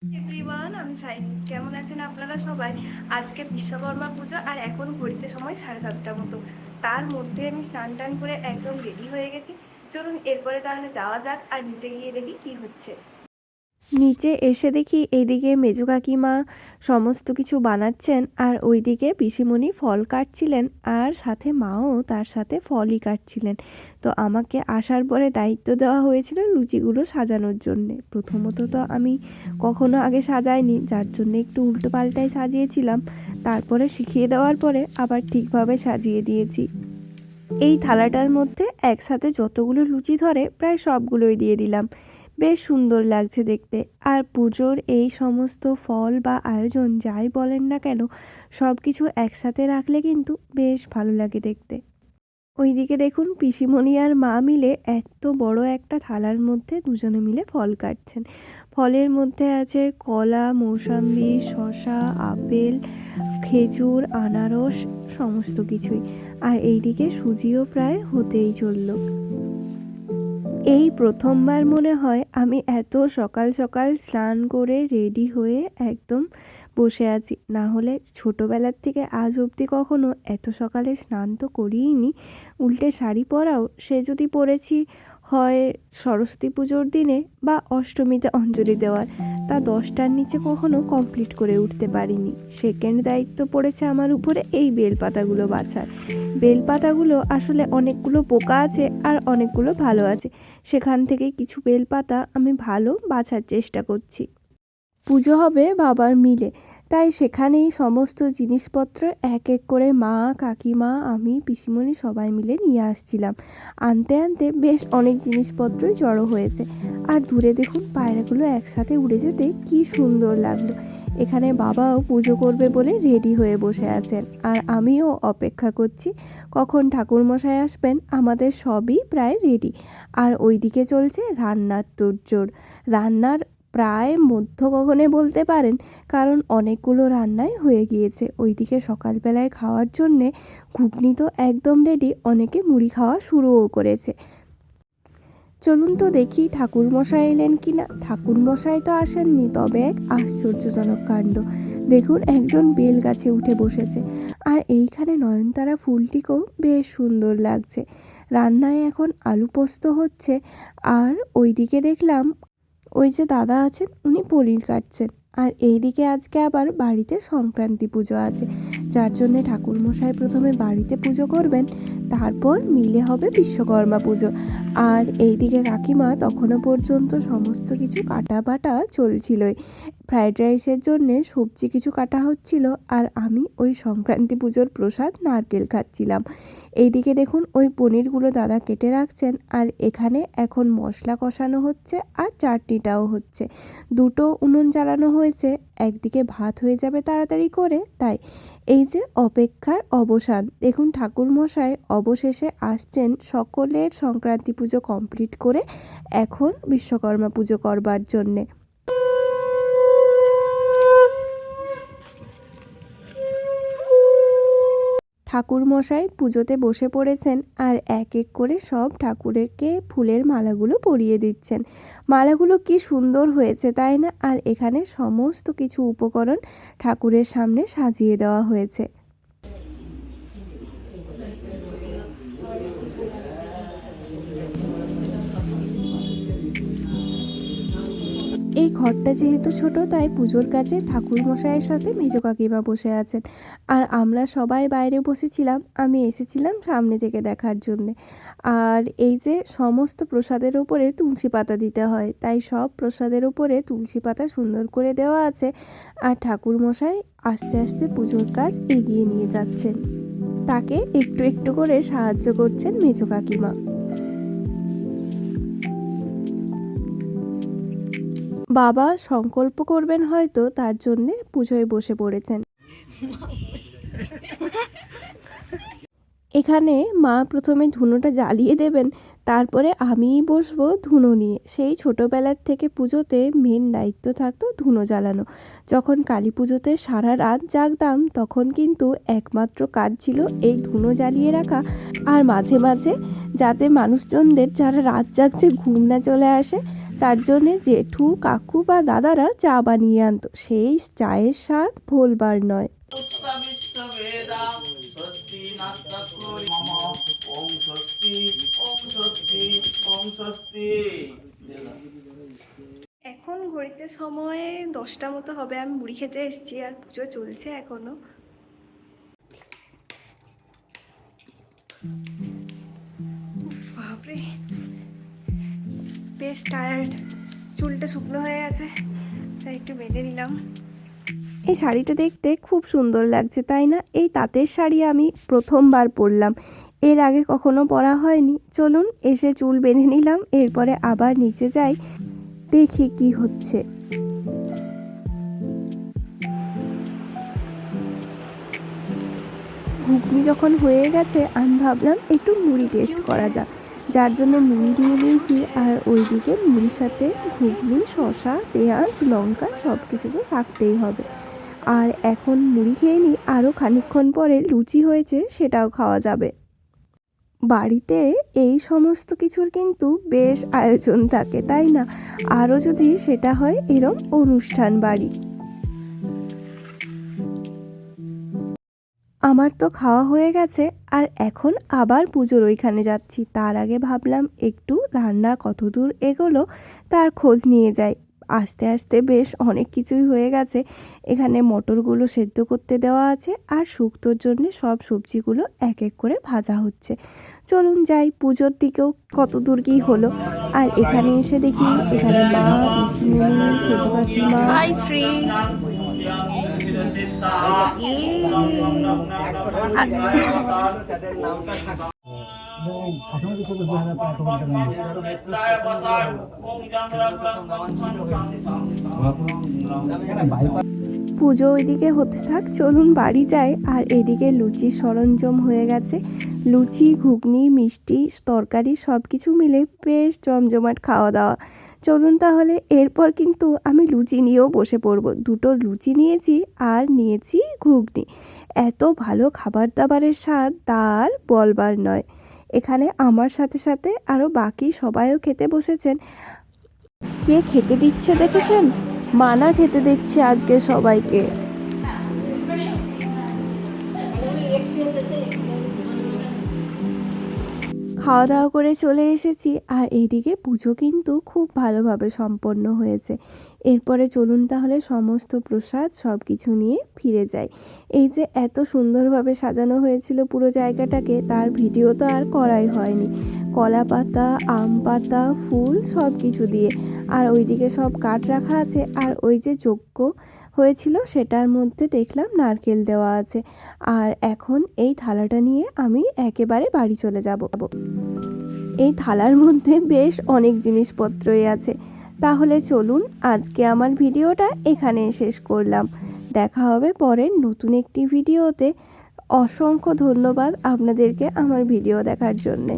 Everyone, আমি shiny. কেমন আছেন আপনারা সবাই? আজকে বিশ্বকর্মা পুজো আর এখন ঘড়িতে সময় 7:30টার মতো। তার মধ্যে আমি স্নান টান করে একদম রেডি হয়ে গেছি। চলুন এরপরে তাহলে যাওয়া যাক আর নিচে গিয়ে দেখি কি হচ্ছে। নিচে এসে দেখি এইদিকে মেজো কাকিমা সমস্ত কিছু বানাচ্ছেন আর ওইদিকে পিসিমণি ফল কাটছিলেন আর সাথে মাও তার সাথে ফলই কাটছিলেন। তো আমাকে আসার পরে দায়িত্ব দেওয়া হয়েছিল লুচিগুলো সাজানোর জন্যে। প্রথমত তো আমি কখনো আগে সাজাইনি, যার জন্য একটু উল্টো পাল্টাই সাজিয়েছিলাম। তারপরে শিখিয়ে দেওয়ার পরে আবার ঠিকভাবে সাজিয়ে দিয়েছি। এই থালাটার মধ্যে একসাথে যতগুলো লুচি ধরে প্রায় সবগুলোই দিয়ে দিলাম। বেশ সুন্দর লাগছে দেখতে। আর পুজোর এই সমস্ত ফল বা আয়োজন যাই বলেন না কেন, সব কিছু একসাথে রাখলে কিন্তু বেশ ভালো লাগে দেখতে। ওইদিকে দেখুন পিসিমণি আর মা মিলে এত বড় একটা থালার মধ্যে দুজনে মিলে ফল কাটছেন। ফলের মধ্যে আছে কলা, মৌসাম্বি, শসা, আপেল, খেজুর, আনারস, সমস্ত কিছুই। আর এইদিকে সুজিও প্রায় হতেই চলল। এই প্রথমবার মনে হয় আমি এত সকাল সকাল স্নান করে রেডি হয়ে একদম বসে আছি। না হলে ছোটোবেলার থেকে আজ অবধি কখনো এত সকালে স্নান তো করিইনি। উল্টে শাড়ি পরাও সে যদি পরেছি হয় সরস্বতী পুজোর দিনে বা অষ্টমীতে অঞ্জলি দেওয়ার, তা 10টার নিচে কখনো কমপ্লিট করে উঠতে পারিনি। সেকেন্ড দায়িত্ব পড়েছে আমার উপরে এই বেলপাতাগুলো বাছার। বেলপাতাগুলো আসলে অনেকগুলো পোকা আছে আর অনেকগুলো ভালো আছে, সেখান থেকে কিছু বেলপাতা আমি ভালো বাছার চেষ্টা করছি। পুজো হবে বাবার মিলে, তাই সেখানেই সমস্ত জিনিসপত্র এক এক করে মা, কাকিমা, আমি, পিসিমণি সবাই মিলে নিয়ে আসছিলাম। আনতে আনতে বেশ অনেক জিনিসপত্রই জড়ো হয়েছে। আর দূরে দেখুন পায়রাগুলো একসাথে উড়ে যেতে কি সুন্দর লাগলো। এখানে বাবাও পুজো করবে বলে রেডি হয়ে বসে আছেন আর আমিও অপেক্ষা করছি কখন ঠাকুরমশাই আসবেন। আমাদের সবই প্রায় রেডি। আর ওইদিকে চলছে রান্নার তোড়জোড়। রান্নার প্রায় মধ্যগগনে বলতে পারেন, কারণ অনেকগুলো রান্নাই হয়ে গিয়েছে। ওইদিকে সকালবেলায় খাওয়ার জন্যে ঘুগনি তো একদম রেডি, অনেকে মুড়ি খাওয়া শুরুও করেছে। চলুন তো দেখি ঠাকুরমশাই এলেন কি না। ঠাকুরমশাই তো আসেননি, তবে এক আশ্চর্যজনক কাণ্ড। দেখুন একজন বেল গাছে উঠে বসেছে আর এইখানে নয়নতারা ফুলটিকেও বেশ সুন্দর লাগছে। রান্নায় এখন আলু পোস্ত হচ্ছে আর ওইদিকে দেখলাম ওই যে দাদা আছেন উনি পনির কাটছেন। আর এইদিকে আজকে আবার বাড়িতে সংক্রান্তি পুজো আছে, যার জন্যে ঠাকুরমশাই প্রথমে বাড়িতে পুজো করবেন, তারপর মিলে হবে বিশ্বকর্মা পুজো। আর এইদিকে কাকিমা তখনও পর্যন্ত সমস্ত কিছু কাটা বাটা চলছিলই। ফ্রায়েড রাইসের জন্যে সবজি কিছু কাটা হচ্ছিল আর আমি ওই সংক্রান্তি পুজোর প্রসাদ নারকেল খাচ্ছিলাম। এইদিকে দেখুন ওই পনিরগুলো দাদা কেটে রাখছেন আর এখানে এখন মশলা কষানো হচ্ছে আর চাটনিটাও হচ্ছে। দুটো উনুন জ্বালানো হয়েছে, একদিকে ভাত হয়ে যাবে তাড়াতাড়ি করে, তাই এই যে অপেক্ষার অবসান। দেখুন ঠাকুরমশাই অবশেষে আসছেন সকলের সংক্রান্তি পুজো কমপ্লিট করে এখন বিশ্বকর্মা পুজো করবার জন্যে। ঠাকুরমশাই পুজোতে বসে পড়েছেন আর এক এক করে সব ঠাকুরকে ফুলের মালাগুলো পরিয়ে দিচ্ছেন। মালাগুলো কি সুন্দর হয়েছে তাই না? আর এখানে সমস্ত কিছু উপকরণ ঠাকুরের সামনে সাজিয়ে দেওয়া হয়েছে। এই ঘরটা যেহেতু ছোট, তাই পুজোর কাজে ঠাকুরমশাইয়ের সাথে মেজো কাকিমা বসে আছেন আর আমরা সবাই বাইরে বসেছিলাম। আমি এসেছিলাম সামনে থেকে দেখার জন্যে। আর এই যে সমস্ত প্রসাদের ওপরে তুলসী পাতা দিতে হয়, তাই সব প্রসাদের ওপরে তুলসী পাতা সুন্দর করে দেওয়া আছে। আর ঠাকুরমশাই আস্তে আস্তে পুজোর কাজ এগিয়ে নিয়ে যাচ্ছেন, তাকে একটু একটু করে সাহায্য করছেন মেজো কাকিমা। বাবা সংকল্প করবেন হয়তো, তার জন্যে পুজোয় বসে পড়েছেন। এখানে মা প্রথমে ধুনোটা জ্বালিয়ে দেবেন, তারপরে আমিই বসবো ধুনো নিয়ে। সেই ছোটোবেলার থেকে পুজোতে মেন দায়িত্ব থাকতো ধুনো জ্বালানো। যখন কালী পুজোতে সারা রাত জাগতাম তখন কিন্তু একমাত্র কাজ ছিল এই ধুনো জ্বালিয়ে রাখা। আর মাঝে মাঝে যাতে মানুষজনদের যারা রাত জাগছে ঘুম না চলে আসে, তার জন্যে জেঠু কাকু বা দাদারা চা বানিয়ে আনতো, সেই চায়ের স্বাদ ভোলবার নয়। এখন ঘড়িতে সময় 10টা মতো হবে, আমি মুড়ি খেতে এসেছি আর পুজো চলছে এখনো। বাপরে, বেশ টায়ার্ড, চুলটা শুকনো হয়ে গেছে, তাই একটু বেঁধে নিলাম। এই শাড়িটা দেখতে খুব সুন্দর লাগছে, তাই না? এই তাঁতের শাড়ি আমি প্রথমবার পরলাম, এর আগে কখনো পরা হয়নি। চলুন এসে চুল বেঁধে নিলাম, এরপরে আবার নিচে যাই, দেখি কি হচ্ছে। ঘুগনি যখন হয়ে গেছে আমি ভাবলাম একটু মুড়ি টেস্ট করা যাক, যার জন্য মুড়ি দিয়ে নিয়েছি। আর ওইদিকে মুড়ির সাথে ঘুগনি, শসা, পেঁয়াজ, লঙ্কা সব কিছু তো থাকতেই হবে। আর এখন মুড়ি খেয়ে নিই, আরও খানিকক্ষণ পরে লুচি হয়েছে সেটাও খাওয়া যাবে। বাড়িতে এই সমস্ত কিছুর কিন্তু বেশ আয়োজন থাকে, তাই না? আরও যদি সেটা হয় এরম অনুষ্ঠান বাড়ি। আমার তো খাওয়া হয়ে গেছে, আর এখন আবার পুজোর ওইখানে যাচ্ছি। তার আগে ভাবলাম একটু রান্না কত দূর এগোলো তার খোঁজ নিয়ে যাই। আস্তে আস্তে বেশ অনেক কিছুই হয়ে গেছে। এখানে মটরগুলো সেদ্ধ করতে দেওয়া আছে, আর শুক্তোর জন্য সব সবজিগুলো এক এক করে ভাজা হচ্ছে। চলুন যাই, পুজোর দিকেও কত দূর কী হলো। আর এখানে এসে দেখি এখানে মা, পিসিমণি, সেজ কাকিমা, শ্রী পুজো ওইদিকে হতে থাক, চলুন বাড়ি যাই। আর এদিকে লুচির সরঞ্জাম হয়ে গেছে, লুচি, ঘুগনি, মিষ্টি, তরকারি সব কিছু মিলে বেশ জমজমাট খাওয়া দাওয়া। চলুন তাহলে, এরপর কিন্তু আমি লুচি নিয়েও বসে পড়বো। দুটো লুচি নিয়েছি আর নিয়েছি ঘুগনি। এত ভালো খাবার দাবারের স্বাদ তার বলবার নয়। এখানে আমার সাথে সাথে আরও বাকি সবাইও খেতে বসেছেন। কে খেতে দিচ্ছে দেখেছেন? মানা খেতে দিচ্ছে আজকে সবাইকে। খাওয়া দাওয়া করে চলে এসেছি, আর এইদিকে পুজো কিন্তু খুব ভালোভাবে সম্পন্ন হয়েছে। এরপরে চলুন তাহলে সমস্ত প্রসাদ সব কিছু নিয়ে ফিরে যাই। এই যে এত সুন্দরভাবে সাজানো হয়েছিল পুরো জায়গাটাকে, তার ভিডিও তো আর করাই হয়নি। কলা পাতা, আম পাতা, ফুল সব কিছু দিয়ে। আর ওইদিকে সব কাঠ রাখা আছে, আর ওই যে যজ্ঞ হয়েছিল সেটার মধ্যে দেখলাম নারকেল দেওয়া আছে। আর এখন এই থালাটা নিয়ে আমি একেবারে বাড়ি চলে যাব। এই থালার মধ্যে বেশ অনেক জিনিসপত্রই আছে। তাহলে চলুন আজকে আমার ভিডিওটা এখানে শেষ করলাম। দেখা হবে পরের নতুন একটি ভিডিওতে। অসংখ্য ধন্যবাদ আপনাদেরকে আমার ভিডিও দেখার জন্যে।